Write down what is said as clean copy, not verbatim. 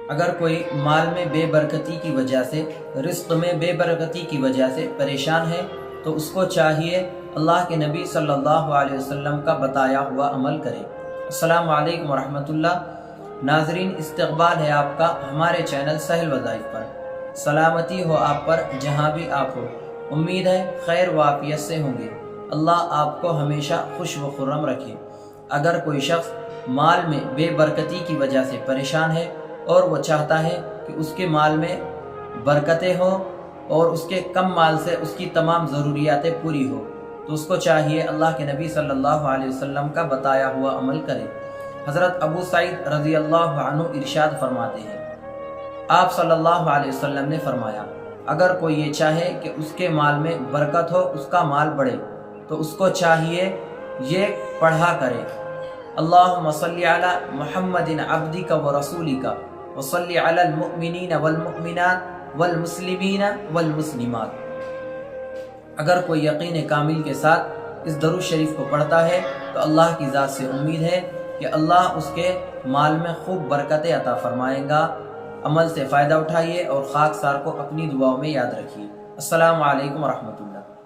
اگر کوئی مال میں بے برکتی کی وجہ سے، رزق میں بے برکتی کی وجہ سے پریشان ہے تو اس کو چاہیے اللہ کے نبی صلی اللہ علیہ وسلم کا بتایا ہوا عمل کرے۔ السلام علیکم ورحمۃ اللہ۔ ناظرین، استقبال ہے آپ کا ہمارے چینل سہل وظائف پر۔ سلامتی ہو آپ پر جہاں بھی آپ ہو، امید ہے خیر و عافیت سے ہوں گے۔ اللہ آپ کو ہمیشہ خوش و خرم رکھے۔ اگر کوئی شخص مال میں بے برکتی کی وجہ سے پریشان ہے اور وہ چاہتا ہے کہ اس کے مال میں برکتیں ہوں اور اس کے کم مال سے اس کی تمام ضروریاتیں پوری ہو، تو اس کو چاہیے اللہ کے نبی صلی اللہ علیہ وسلم کا بتایا ہوا عمل کرے۔ حضرت ابو سعید رضی اللہ عنہ ارشاد فرماتے ہیں، آپ صلی اللہ علیہ وسلم نے فرمایا، اگر کوئی یہ چاہے کہ اس کے مال میں برکت ہو، اس کا مال بڑھے، تو اس کو چاہیے یہ پڑھا کرے، اللہم صلی علی محمد عبدک و رسولک وصلی علی المؤمنین والمؤمنات والمسلمین والمسلمات۔ اگر کوئی یقین کامل کے ساتھ اس درود شریف کو پڑھتا ہے تو اللہ کی ذات سے امید ہے کہ اللہ اس کے مال میں خوب برکتیں عطا فرمائے گا۔ عمل سے فائدہ اٹھائیے اور خاکسار کو اپنی دعاؤں میں یاد رکھیے۔ السلام علیکم ورحمۃ اللہ۔